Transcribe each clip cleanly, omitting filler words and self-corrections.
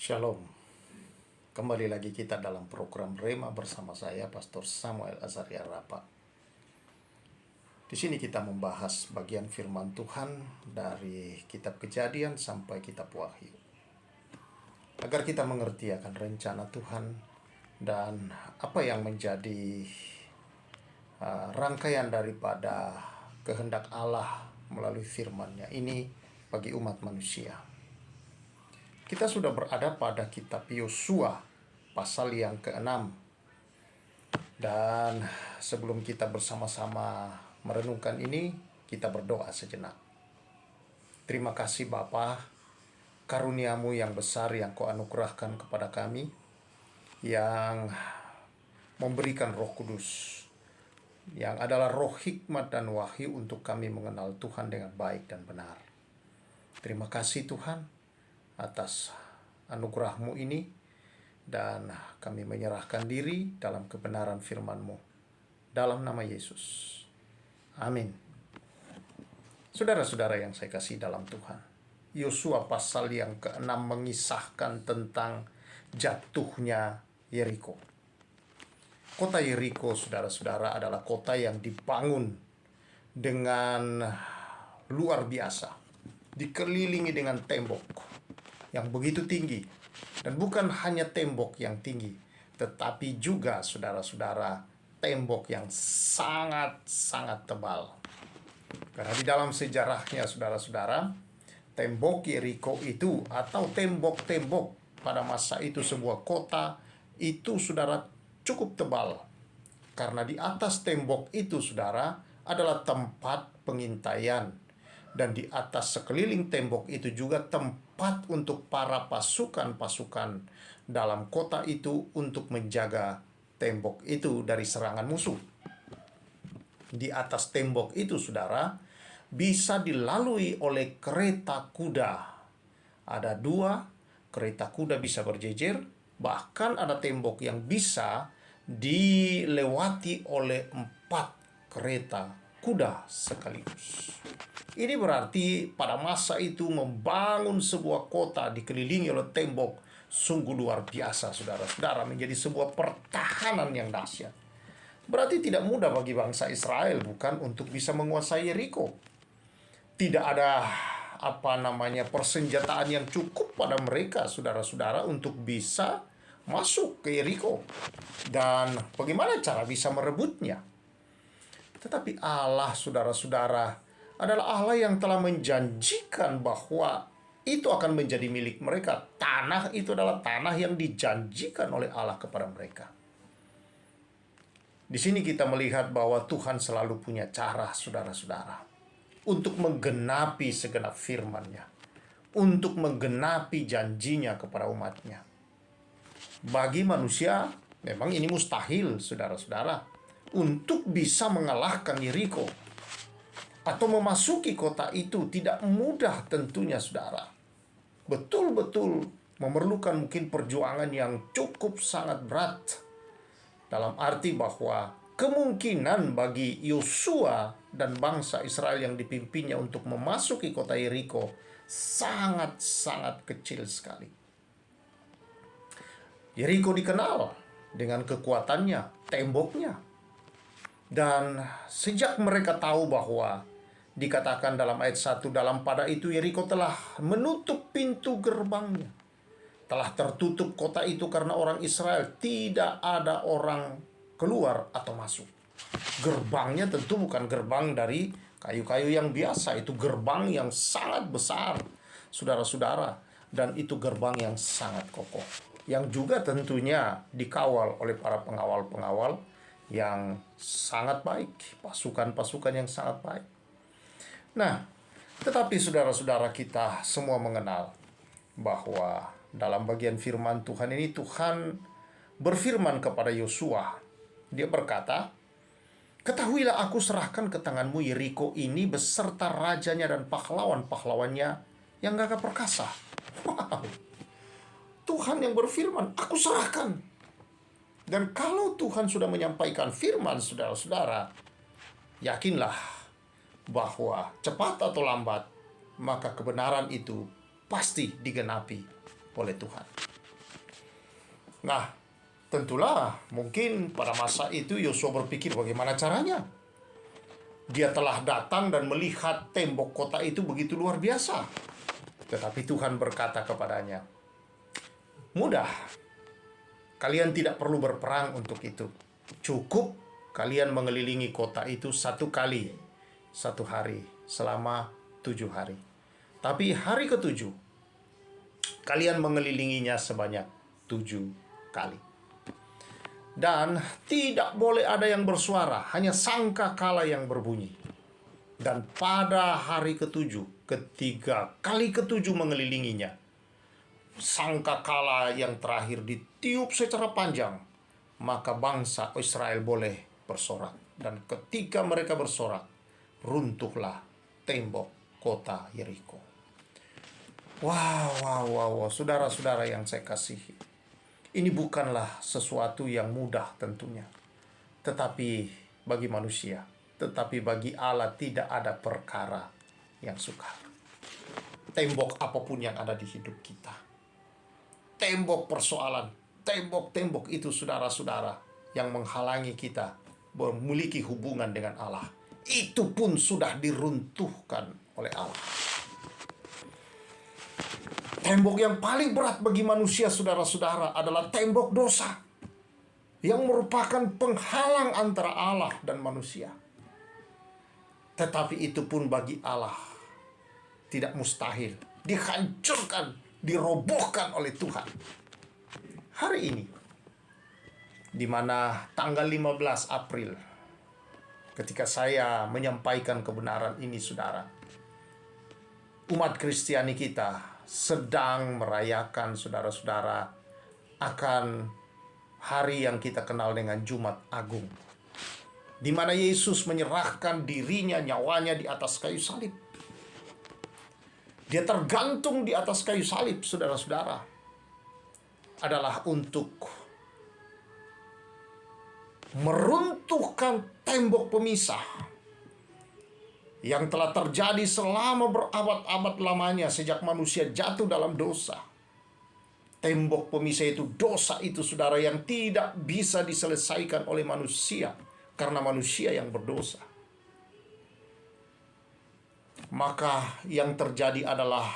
Shalom. Kembali lagi kita dalam program Rema bersama saya Pastor Samuel Azaria Rapa. Di sini kita membahas bagian firman Tuhan dari kitab Kejadian sampai kitab Wahyu. Agar kita mengerti akan rencana Tuhan dan apa yang menjadi rangkaian daripada kehendak Allah melalui firman-Nya ini bagi umat manusia. Kita sudah berada pada kitab Yosua pasal yang ke-6. Dan sebelum kita bersama-sama merenungkan ini, kita berdoa sejenak. Terima kasih Bapa, karunia-Mu yang besar yang Kau anugerahkan kepada kami, yang memberikan Roh Kudus, yang adalah roh hikmat dan wahyu untuk kami mengenal Tuhan dengan baik dan benar. Terima kasih Tuhan atas anugerah-Mu ini, dan kami menyerahkan diri dalam kebenaran firman-Mu dalam nama Yesus. Amin. Saudara-saudara yang saya kasih dalam Tuhan, Yosua pasal yang ke-6 mengisahkan tentang jatuhnya Yeriko. Kota Yeriko, saudara-saudara, adalah kota yang dibangun dengan luar biasa, dikelilingi dengan tembok yang begitu tinggi. Dan bukan hanya tembok yang tinggi, tetapi juga saudara-saudara, tembok yang sangat-sangat tebal. Karena di dalam sejarahnya saudara-saudara, tembok Yeriko itu atau tembok-tembok pada masa itu sebuah kota itu saudara cukup tebal. Karena di atas tembok itu saudara adalah tempat pengintaian. Dan di atas sekeliling tembok itu juga tempat untuk para pasukan-pasukan dalam kota itu untuk menjaga tembok itu dari serangan musuh. Di atas tembok itu, saudara, bisa dilalui oleh kereta kuda. Ada 2 kereta kuda bisa berjejer, bahkan ada tembok yang bisa dilewati oleh 4 kereta kuda sekaligus. Ini berarti pada masa itu membangun sebuah kota dikelilingi oleh tembok sungguh luar biasa, saudara-saudara, menjadi sebuah pertahanan yang dahsyat. Berarti tidak mudah bagi bangsa Israel, bukan, untuk bisa menguasai Yeriko. Tidak ada persenjataan yang cukup pada mereka, saudara-saudara, untuk bisa masuk ke Yeriko. Dan bagaimana cara bisa merebutnya? Tetapi Allah, saudara-saudara, adalah Allah yang telah menjanjikan bahwa itu akan menjadi milik mereka. Tanah itu adalah tanah yang dijanjikan oleh Allah kepada mereka. Di sini kita melihat bahwa Tuhan selalu punya cara, saudara-saudara, untuk menggenapi segenap firman-Nya, untuk menggenapi janjinya kepada umat-Nya. Bagi manusia, memang ini mustahil, saudara-saudara, untuk bisa mengalahkan Yeriko atau memasuki kota itu. Tidak mudah tentunya, saudara. Betul-betul memerlukan mungkin perjuangan yang cukup sangat berat. Dalam arti bahwa kemungkinan bagi Yosua dan bangsa Israel yang dipimpinnya untuk memasuki kota Yeriko sangat-sangat kecil sekali. Yeriko dikenal dengan kekuatannya, temboknya. Dan sejak mereka tahu bahwa dikatakan dalam ayat 1, dalam pada itu Yeriko telah menutup pintu gerbangnya. Telah tertutup kota itu karena orang Israel, tidak ada orang keluar atau masuk. Gerbangnya tentu bukan gerbang dari kayu-kayu yang biasa, itu gerbang yang sangat besar, saudara-saudara. Dan itu gerbang yang sangat kokoh, yang juga tentunya dikawal oleh para pengawal-pengawal yang sangat baik, pasukan-pasukan yang sangat baik. Nah, tetapi saudara-saudara, kita semua mengenal bahwa dalam bagian firman Tuhan ini, Tuhan berfirman kepada Yosua. Dia berkata, "Ketahuilah aku serahkan ke tanganmu Yeriko ini beserta rajanya dan pahlawan-pahlawannya yang gagah perkasa." Wow. Tuhan yang berfirman, aku serahkan. Dan kalau Tuhan sudah menyampaikan firman, saudara-saudara, yakinlah bahwa cepat atau lambat, maka kebenaran itu pasti digenapi oleh Tuhan. Nah, tentulah mungkin pada masa itu Yosua berpikir bagaimana caranya. Dia telah datang dan melihat tembok kota itu begitu luar biasa. Tetapi Tuhan berkata kepadanya, mudah, kalian tidak perlu berperang untuk itu. Cukup kalian mengelilingi kota itu 1 kali, 1 hari, selama 7 hari. Tapi hari ke-7, kalian mengelilinginya sebanyak 7 kali. Dan tidak boleh ada yang bersuara, hanya sangkakala yang berbunyi. Dan pada hari ke-7, ketika kali ke-7 mengelilinginya, sangkakala yang terakhir ditiup secara panjang, maka bangsa Israel boleh bersorak. Dan ketika mereka bersorak, runtuhlah tembok kota Yeriko. Wow, saudara-saudara yang saya kasihi. Ini bukanlah sesuatu yang mudah tentunya. Tetapi bagi manusia, tetapi bagi Allah tidak ada perkara yang sukar. Tembok apapun yang ada di hidup kita. Tembok persoalan, tembok-tembok itu saudara-saudara yang menghalangi kita memiliki hubungan dengan Allah. Itu pun sudah diruntuhkan oleh Allah. Tembok yang paling berat bagi manusia, saudara-saudara, adalah tembok dosa, yang merupakan penghalang antara Allah dan manusia. Tetapi itu pun bagi Allah tidak mustahil, dihancurkan, dirobohkan oleh Tuhan. Hari ini, di mana tanggal 15 April, ketika saya menyampaikan kebenaran ini, saudara, umat Kristiani kita sedang merayakan, saudara-saudara, akan hari yang kita kenal dengan Jumat Agung, di mana Yesus menyerahkan dirinya, nyawanya di atas kayu salib. Dia tergantung di atas kayu salib, saudara-saudara, adalah untuk meruntuhkan tembok pemisah yang telah terjadi selama berabad-abad lamanya sejak manusia jatuh dalam dosa. Tembok pemisah itu, dosa itu, saudara, yang tidak bisa diselesaikan oleh manusia karena manusia yang berdosa. Maka yang terjadi adalah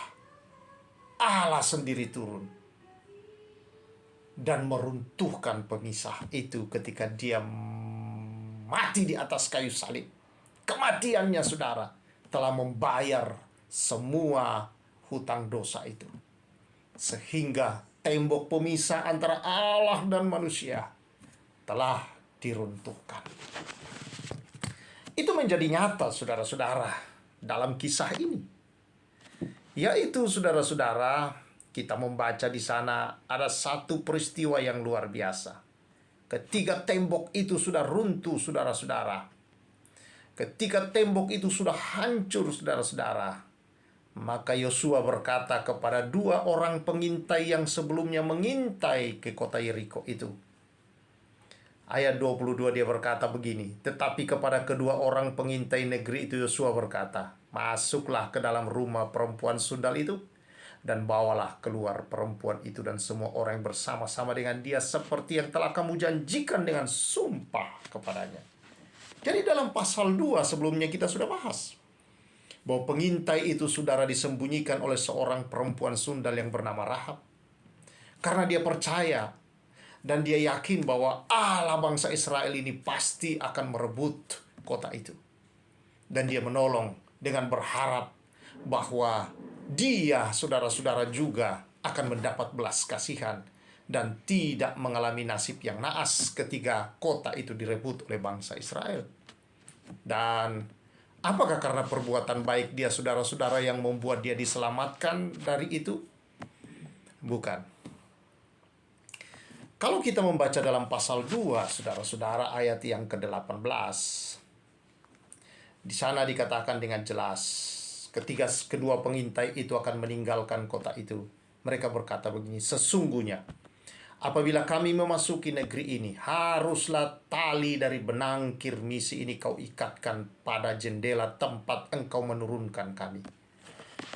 Allah sendiri turun dan meruntuhkan pemisah itu ketika dia mati di atas kayu salib. Kematiannya, saudara, telah membayar semua hutang dosa itu. Sehingga tembok pemisah antara Allah dan manusia telah diruntuhkan. Itu menjadi nyata, saudara-saudara, dalam kisah ini. Yaitu, saudara-saudara, kita membaca di sana ada satu peristiwa yang luar biasa. Ketika tembok itu sudah runtuh, saudara-saudara, ketika tembok itu sudah hancur, saudara-saudara, maka Yosua berkata kepada 2 orang pengintai yang sebelumnya mengintai ke kota Yeriko itu. Ayat 22 dia berkata begini, tetapi kepada kedua orang pengintai negeri itu Yosua berkata, masuklah ke dalam rumah perempuan sundal itu, dan bawalah keluar perempuan itu dan semua orang yang bersama-sama dengan dia seperti yang telah kamu janjikan dengan sumpah kepadanya. Jadi dalam pasal 2 sebelumnya kita sudah bahas bahwa pengintai itu, saudara, disembunyikan oleh seorang perempuan sundal yang bernama Rahab. Karena dia percaya dan dia yakin bahwa Allah bangsa Israel ini pasti akan merebut kota itu. Dan dia menolong dengan berharap bahwa dia, saudara-saudara, juga akan mendapat belas kasihan dan tidak mengalami nasib yang naas ketika kota itu direbut oleh bangsa Israel. Dan apakah karena perbuatan baik dia, saudara-saudara, yang membuat dia diselamatkan dari itu? Bukan. Kalau kita membaca dalam pasal 2, saudara-saudara, ayat yang ke-18, di sana dikatakan dengan jelas, ketika kedua pengintai itu akan meninggalkan kota itu, mereka berkata begini, sesungguhnya apabila kami memasuki negeri ini, haruslah tali dari benang kirmisi ini kau ikatkan pada jendela tempat engkau menurunkan kami.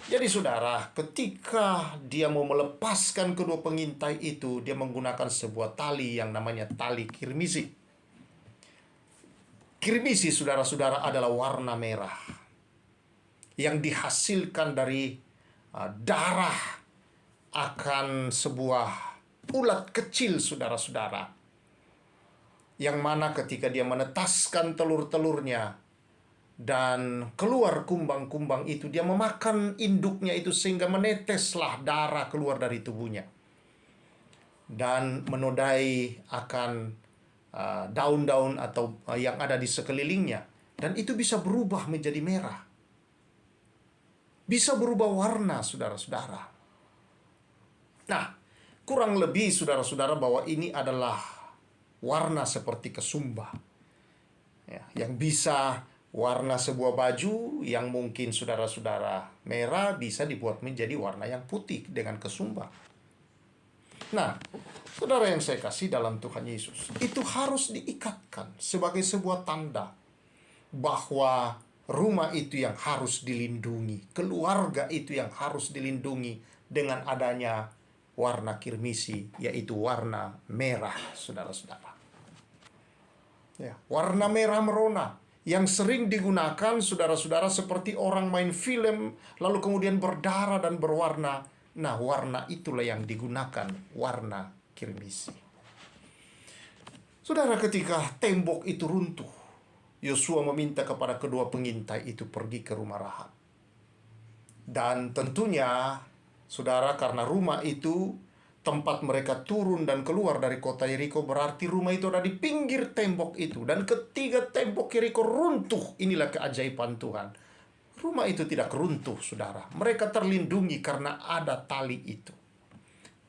Jadi saudara, ketika dia mau melepaskan kedua pengintai itu, dia menggunakan sebuah tali yang namanya tali kirmisi. Kirmisi, saudara-saudara, adalah warna merah yang dihasilkan dari darah akan sebuah ulat kecil, saudara-saudara. Yang mana ketika dia menetaskan telur-telurnya dan keluar kumbang-kumbang itu, dia memakan induknya itu sehingga meneteslah darah keluar dari tubuhnya dan menodai akan daun-daun atau yang ada di sekelilingnya, dan itu bisa berubah menjadi merah, bisa berubah warna, saudara-saudara. Nah, kurang lebih saudara-saudara bahwa ini adalah warna seperti kesumba, ya, yang bisa warna sebuah baju yang mungkin saudara-saudara merah bisa dibuat menjadi warna yang putih dengan kesumba. Nah, saudara yang saya kasih dalam Tuhan Yesus, itu harus diikatkan sebagai sebuah tanda bahwa rumah itu yang harus dilindungi, keluarga itu yang harus dilindungi dengan adanya warna kirmisi, yaitu warna merah, saudara-saudara. Ya, warna merah merona yang sering digunakan, saudara-saudara, seperti orang main film lalu kemudian berdarah dan berwarna. Nah, warna itulah yang digunakan, warna kirmisi. Saudara, ketika tembok itu runtuh, Yosua meminta kepada kedua pengintai itu pergi ke rumah Rahab. Dan tentunya, saudara, karena rumah itu tempat mereka turun dan keluar dari kota Yeriko, berarti rumah itu ada di pinggir tembok itu. Dan ketika tembok Yeriko runtuh, inilah keajaiban Tuhan. Rumah itu tidak runtuh, saudara. Mereka terlindungi karena ada tali itu.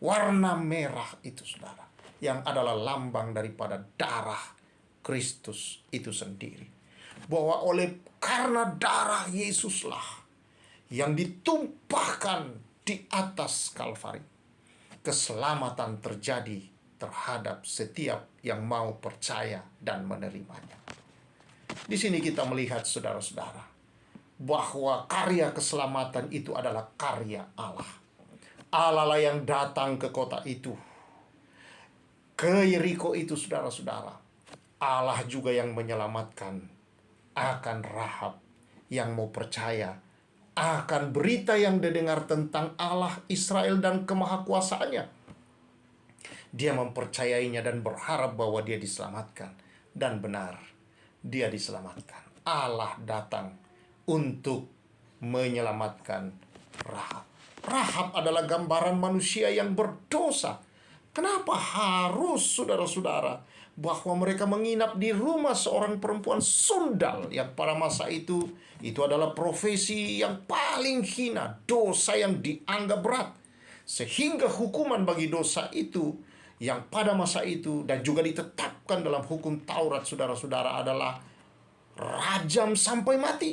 Warna merah itu, saudara, yang adalah lambang daripada darah Kristus itu sendiri. Bahwa karena darah Yesuslah yang ditumpahkan di atas Kalvari, keselamatan terjadi terhadap setiap yang mau percaya dan menerimanya. Di sini kita melihat, saudara-saudara, bahwa karya keselamatan itu adalah karya Allah. Allah lah yang datang ke kota itu, ke Yeriko itu, saudara-saudara. Allah juga yang menyelamatkan akan Rahab yang mau percaya akan berita yang didengar tentang Allah Israel dan kemahakuasaannya. Dia mempercayainya dan berharap bahwa dia diselamatkan. Dan benar, dia diselamatkan. Allah datang untuk menyelamatkan Rahab. Rahab adalah gambaran manusia yang berdosa. Kenapa harus, saudara-saudara, bahwa mereka menginap di rumah seorang perempuan sundal yang pada masa itu adalah profesi yang paling hina, dosa yang dianggap berat. Sehingga hukuman bagi dosa itu yang pada masa itu dan juga ditetapkan dalam hukum Taurat, saudara-saudara, adalah rajam sampai mati.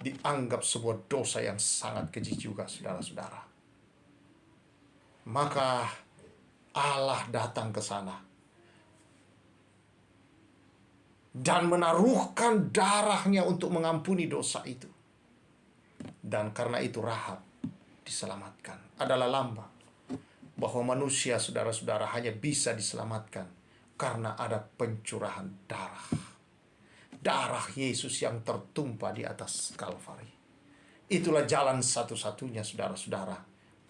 Dianggap sebuah dosa yang sangat keji juga, saudara-saudara. Maka Allah datang ke sana dan menaruhkan darahnya untuk mengampuni dosa itu. Dan karena itu Rahab diselamatkan. Adalah lambang bahwa manusia, saudara-saudara, hanya bisa diselamatkan karena ada pencurahan darah. Darah Yesus yang tertumpah di atas Kalvari. Itulah jalan satu-satunya, saudara-saudara,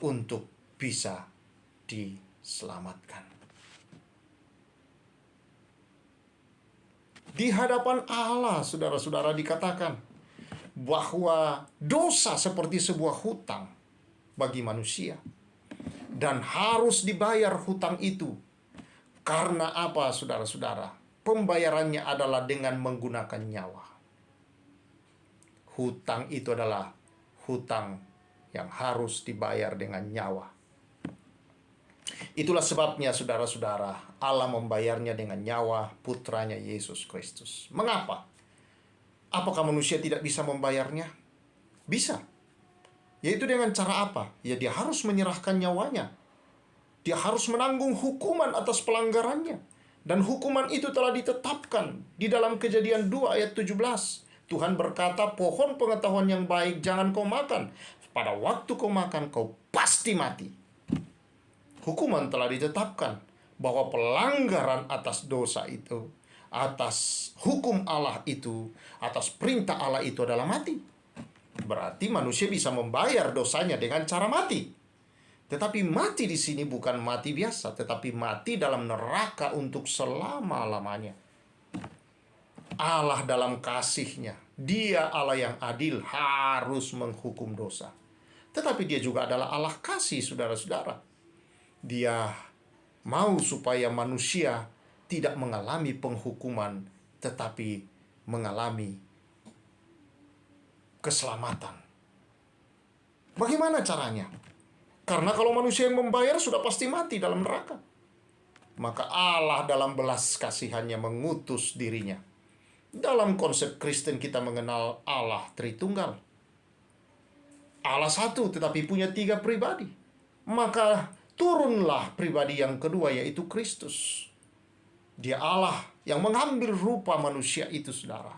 untuk bisa diselamatkan. Di hadapan Allah, saudara-saudara, dikatakan bahwa dosa seperti sebuah hutang bagi manusia. Dan harus dibayar hutang itu. Karena apa, saudara-saudara? Pembayarannya adalah dengan menggunakan nyawa. Hutang itu adalah hutang yang harus dibayar dengan nyawa. Itulah sebabnya, saudara-saudara, Allah membayarnya dengan nyawa putranya Yesus Kristus. Mengapa? Apakah manusia tidak bisa membayarnya? Bisa. Yaitu dengan cara apa? Ya, dia harus menyerahkan nyawanya. Dia harus menanggung hukuman atas pelanggarannya. Dan hukuman itu telah ditetapkan di dalam Kejadian 2 ayat 17. Tuhan berkata, pohon pengetahuan yang baik jangan kau makan. Pada waktu kau makan, kau pasti mati. Hukuman telah ditetapkan bahwa pelanggaran atas dosa itu, atas hukum Allah itu, atas perintah Allah itu adalah mati. Berarti manusia bisa membayar dosanya dengan cara mati. Tetapi mati di sini bukan mati biasa, tetapi mati dalam neraka untuk selama-lamanya. Allah dalam kasih-Nya, Dia Allah yang adil, harus menghukum dosa. Tetapi Dia juga adalah Allah kasih, saudara-saudara. Dia mau supaya manusia tidak mengalami penghukuman, tetapi mengalami keselamatan. Bagaimana caranya? Karena kalau manusia yang membayar sudah pasti mati dalam neraka. Maka Allah dalam belas kasihannya mengutus dirinya. Dalam konsep Kristen kita mengenal Allah Tritunggal. Allah satu tetapi punya 3 pribadi. Maka turunlah pribadi yang kedua, yaitu Kristus. Dia Allah yang mengambil rupa manusia itu, saudara.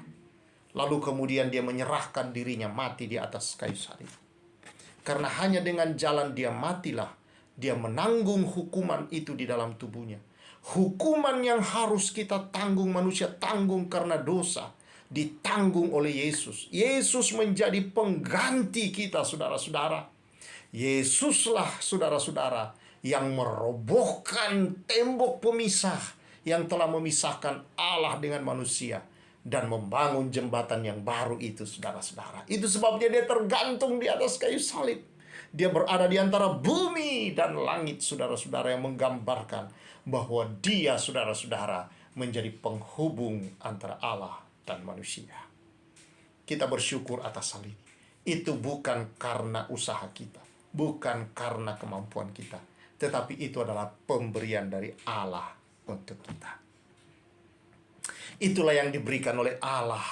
Lalu kemudian Dia menyerahkan dirinya mati di atas kayu salib. Karena hanya dengan jalan Dia matilah Dia menanggung hukuman itu di dalam tubuhnya. Hukuman yang harus kita tanggung, manusia tanggung karena dosa, ditanggung oleh Yesus. Yesus menjadi pengganti kita, saudara-saudara. Yesuslah, saudara-saudara, yang merobohkan tembok pemisah yang telah memisahkan Allah dengan manusia dan membangun jembatan yang baru itu, saudara-saudara. Itu sebabnya Dia tergantung di atas kayu salib. Dia berada di antara bumi dan langit, saudara-saudara, yang menggambarkan bahwa Dia, saudara-saudara, menjadi penghubung antara Allah dan manusia. Kita bersyukur atas hal ini. Itu bukan karena usaha kita, bukan karena kemampuan kita, tetapi itu adalah pemberian dari Allah untuk kita. Itulah yang diberikan oleh Allah.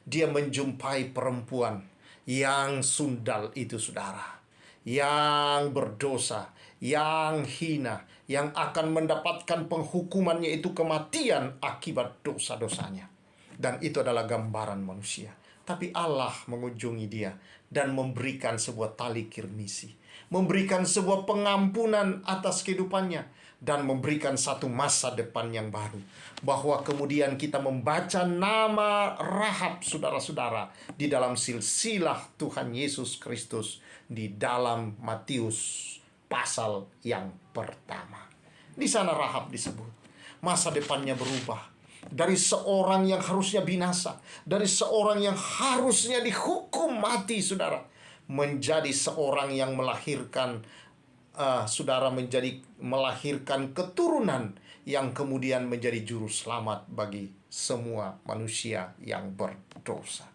Dia menjumpai perempuan yang sundal itu, saudara, yang berdosa, yang hina, yang akan mendapatkan penghukumannya itu kematian akibat dosa-dosanya. Dan itu adalah gambaran manusia. Tapi Allah mengunjungi dia dan memberikan sebuah tali kirmisi, memberikan sebuah pengampunan atas kehidupannya, dan memberikan satu masa depan yang baru. Bahwa kemudian kita membaca nama Rahab, saudara-saudara, di dalam silsilah Tuhan Yesus Kristus di dalam Matius pasal yang pertama. Di sana Rahab disebut. Masa depannya berubah. Dari seorang yang harusnya binasa, dari seorang yang harusnya dihukum mati, saudara, menjadi seorang yang melahirkan melahirkan keturunan yang kemudian menjadi juru selamat bagi semua manusia yang berdosa.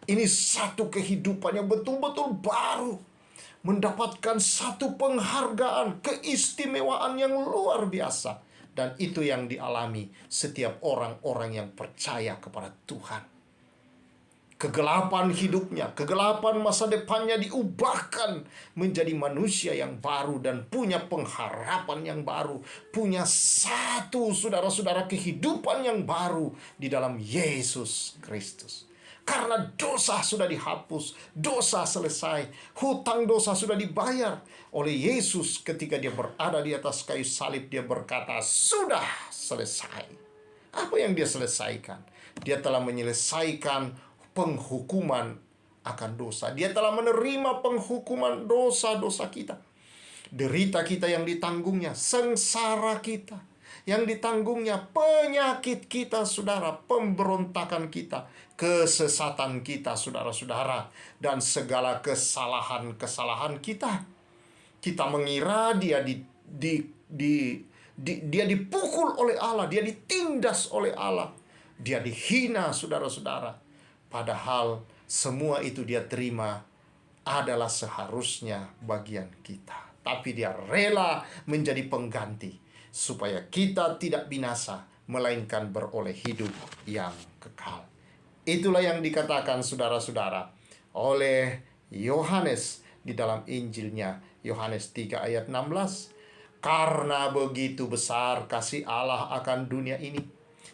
Ini satu kehidupan yang betul-betul baru, mendapatkan satu penghargaan, keistimewaan yang luar biasa. Dan itu yang dialami setiap orang-orang yang percaya kepada Tuhan. Kegelapan hidupnya, kegelapan masa depannya diubahkan menjadi manusia yang baru dan punya pengharapan yang baru, punya satu, saudara-saudara, kehidupan yang baru di dalam Yesus Kristus. Karena dosa sudah dihapus, dosa selesai, hutang dosa sudah dibayar oleh Yesus. Ketika Dia berada di atas kayu salib, Dia berkata, sudah selesai. Apa yang Dia selesaikan? Dia telah menyelesaikan penghukuman akan dosa. Dia telah menerima penghukuman dosa-dosa kita. Derita kita yang ditanggungnya, sengsara kita yang ditanggungnya, penyakit kita, saudara, pemberontakan kita, kesesatan kita, saudara-saudara, dan segala kesalahan-kesalahan kita. Kita mengira dia dia dipukul oleh Allah, dia ditindas oleh Allah, dia dihina, saudara-saudara. Padahal semua itu Dia terima adalah seharusnya bagian kita. Tapi Dia rela menjadi pengganti supaya kita tidak binasa, melainkan beroleh hidup yang kekal. Itulah yang dikatakan, saudara-saudara, oleh Yohanes di dalam Injilnya, Yohanes 3 ayat 16. Karena begitu besar kasih Allah akan dunia ini,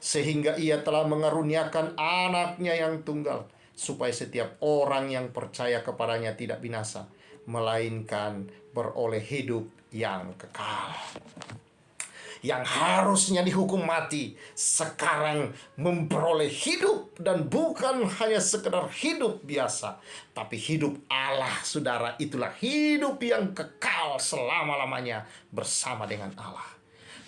sehingga ia telah mengaruniakan anaknya yang tunggal, supaya setiap orang yang percaya kepadanya tidak binasa, melainkan beroleh hidup yang kekal. Yang harusnya dihukum mati sekarang memperoleh hidup, dan bukan hanya sekedar hidup biasa, tapi hidup Allah, saudara. Itulah hidup yang kekal selama-lamanya bersama dengan Allah.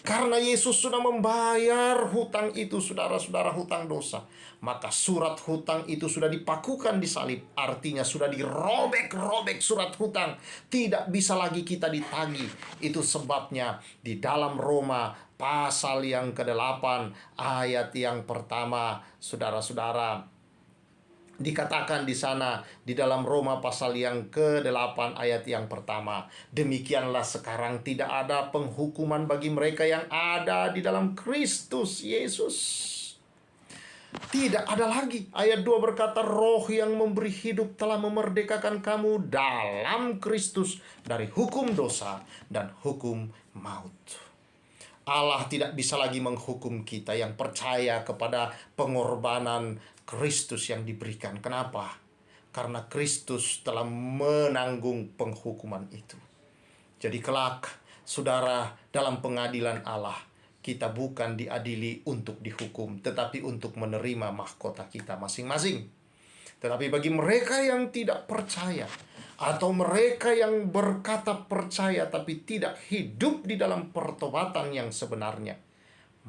Karena Yesus sudah membayar hutang itu, saudara-saudara, hutang dosa, maka surat hutang itu sudah dipakukan di salib. Artinya sudah dirobek-robek surat hutang, tidak bisa lagi kita ditagih. Itu sebabnya di dalam Roma pasal yang ke-8 ayat yang pertama, saudara-saudara, dikatakan di sana, di dalam Roma pasal yang ke-8 ayat yang pertama, demikianlah sekarang tidak ada penghukuman bagi mereka yang ada di dalam Kristus Yesus. Tidak ada lagi. Ayat 2 berkata, Roh yang memberi hidup telah memerdekakan kamu dalam Kristus dari hukum dosa dan hukum maut. Allah tidak bisa lagi menghukum kita yang percaya kepada pengorbanan Kristus yang diberikan. Kenapa? Karena Kristus telah menanggung penghukuman itu. Jadi kelak, saudara, dalam pengadilan Allah, kita bukan diadili untuk dihukum, tetapi untuk menerima mahkota kita masing-masing. Tetapi bagi mereka yang tidak percaya, atau mereka yang berkata percaya tapi tidak hidup di dalam pertobatan yang sebenarnya,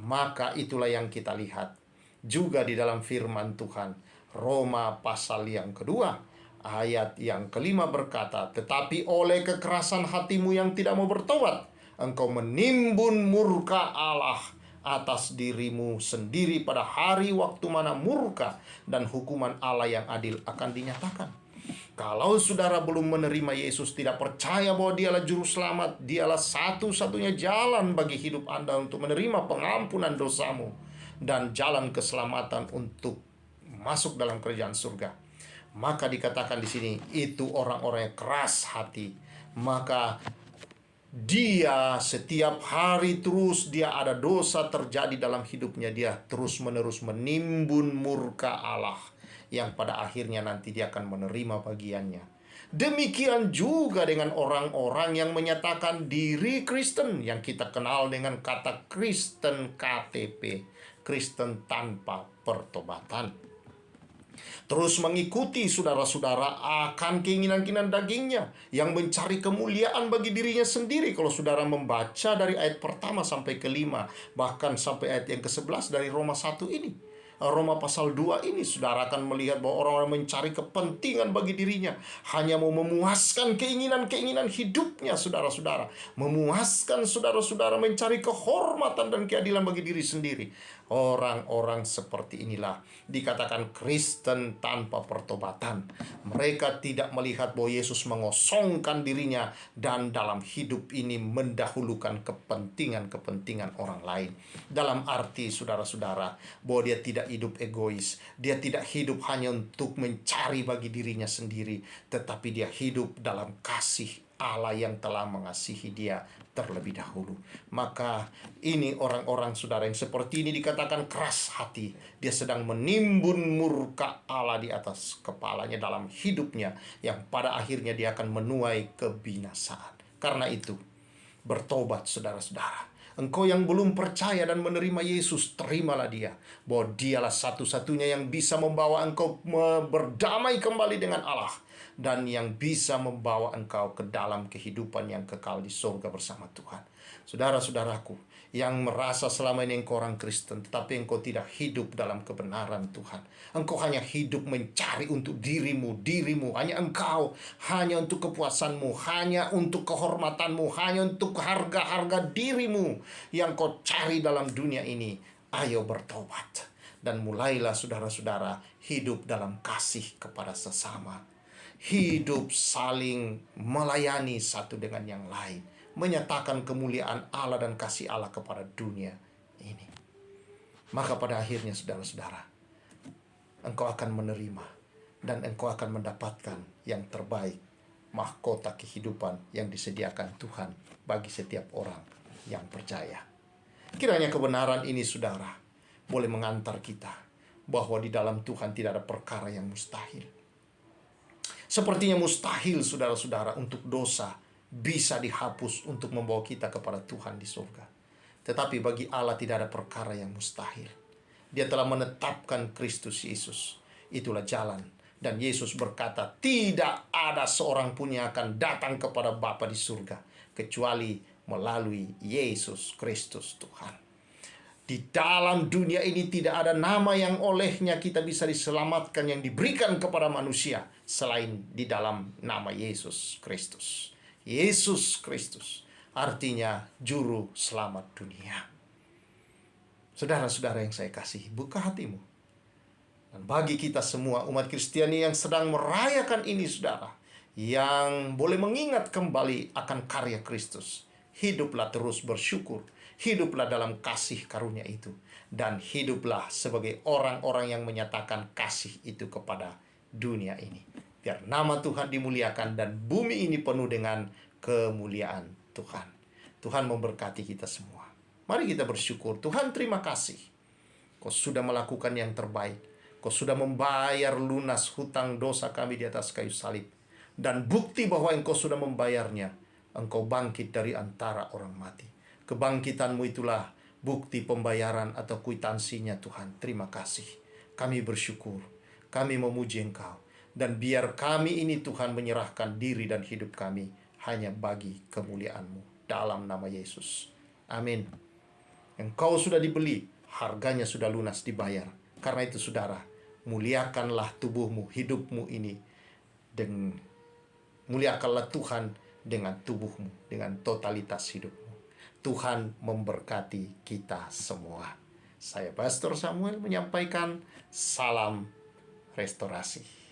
maka itulah yang kita lihat juga di dalam firman Tuhan. Roma pasal yang kedua ayat yang kelima berkata, tetapi oleh kekerasan hatimu yang tidak mau bertobat, engkau menimbun murka Allah atas dirimu sendiri pada hari waktu mana murka dan hukuman Allah yang adil akan dinyatakan. Kalau saudara belum menerima Yesus, tidak percaya bahwa dialah juru selamat, dialah satu-satunya jalan bagi hidup Anda untuk menerima pengampunan dosamu dan jalan keselamatan untuk masuk dalam kerajaan surga, maka dikatakan di sini itu orang-orang yang keras hati. Maka dia setiap hari terus dia ada dosa terjadi dalam hidupnya, dia terus-menerus menimbun murka Allah yang pada akhirnya nanti dia akan menerima bagiannya. Demikian juga dengan orang-orang yang menyatakan diri Kristen, yang kita kenal dengan kata Kristen KTP, Kristen tanpa pertobatan. Terus mengikuti saudara-saudara akan keinginan-keinginan dagingnya, yang mencari kemuliaan bagi dirinya sendiri. Kalau saudara membaca dari ayat pertama sampai ke-5, bahkan sampai ayat yang ke-11 dari Roma 1 ini, Roma pasal 2 ini, saudara akan melihat bahwa orang-orang mencari kepentingan bagi dirinya, hanya mau memuaskan keinginan-keinginan hidupnya, saudara-saudara. Memuaskan saudara-saudara, mencari kehormatan dan keadilan bagi diri sendiri. Orang-orang seperti inilah dikatakan Kristen tanpa pertobatan. Mereka tidak melihat bahwa Yesus mengosongkan dirinya dan dalam hidup ini mendahulukan kepentingan-kepentingan orang lain. Dalam arti saudara-saudara, bahwa dia tidak hidup egois. Dia tidak hidup hanya untuk mencari bagi dirinya sendiri, tetapi dia hidup dalam kasih Allah yang telah mengasihi dia terlebih dahulu. Maka ini orang-orang saudara yang seperti ini dikatakan keras hati. Dia sedang menimbun murka Allah di atas kepalanya dalam hidupnya, yang pada akhirnya dia akan menuai kebinasaan. Karena itu, bertobat saudara-saudara. Engkau yang belum percaya dan menerima Yesus, terimalah dia, bahwa dialah satu-satunya yang bisa membawa engkau berdamai kembali dengan Allah, dan yang bisa membawa engkau ke dalam kehidupan yang kekal di surga bersama Tuhan. Saudara-saudaraku yang merasa selama ini engkau orang Kristen, tetapi engkau tidak hidup dalam kebenaran Tuhan. Engkau hanya hidup mencari untuk dirimu, hanya engkau, hanya untuk kepuasanmu, hanya untuk kehormatanmu, hanya untuk harga-harga dirimu yang kau cari dalam dunia ini. Ayo bertobat dan mulailah saudara-saudara hidup dalam kasih kepada sesama. Hidup saling melayani satu dengan yang lain, menyatakan kemuliaan Allah dan kasih Allah kepada dunia ini. Maka pada akhirnya saudara-saudara, engkau akan menerima dan engkau akan mendapatkan yang terbaik, mahkota kehidupan yang disediakan Tuhan bagi setiap orang yang percaya. Kiranya kebenaran ini saudara boleh mengantar kita bahwa di dalam Tuhan tidak ada perkara yang mustahil. Sepertinya mustahil, saudara-saudara, untuk dosa bisa dihapus untuk membawa kita kepada Tuhan di surga. Tetapi bagi Allah tidak ada perkara yang mustahil. Dia telah menetapkan Kristus Yesus. Itulah jalan. Dan Yesus berkata, tidak ada seorang pun yang akan datang kepada Bapa di surga kecuali melalui Yesus Kristus Tuhan. Di dalam dunia ini tidak ada nama yang olehnya kita bisa diselamatkan yang diberikan kepada manusia selain di dalam nama Yesus Kristus. Yesus Kristus artinya juru selamat dunia. Saudara-saudara yang saya kasihi, buka hatimu. Dan bagi kita semua umat Kristiani yang sedang merayakan ini, saudara, yang boleh mengingat kembali akan karya Kristus, hiduplah terus bersyukur. Hiduplah dalam kasih karunia itu. Dan hiduplah sebagai orang-orang yang menyatakan kasih itu kepada dunia ini. Biar nama Tuhan dimuliakan dan bumi ini penuh dengan kemuliaan Tuhan. Tuhan memberkati kita semua. Mari kita bersyukur. Tuhan, terima kasih. Kau sudah melakukan yang terbaik. Kau sudah membayar lunas hutang dosa kami di atas kayu salib. Dan bukti bahwa Engkau sudah membayarnya, Engkau bangkit dari antara orang mati. Kebangkitanmu itulah bukti pembayaran atau kwitansinya, Tuhan. Terima kasih. Kami bersyukur. Kami memuji Engkau. Dan biar kami ini, Tuhan, menyerahkan diri dan hidup kami hanya bagi kemuliaan-Mu. Dalam nama Yesus. Amin. Engkau sudah dibeli. Harganya sudah lunas dibayar. Karena itu, saudara, muliakanlah tubuhmu, hidupmu ini. Dan muliakanlah Tuhan dengan tubuhmu, dengan totalitas hidupmu. Tuhan memberkati kita semua. Saya Pastor Samuel menyampaikan salam restorasi.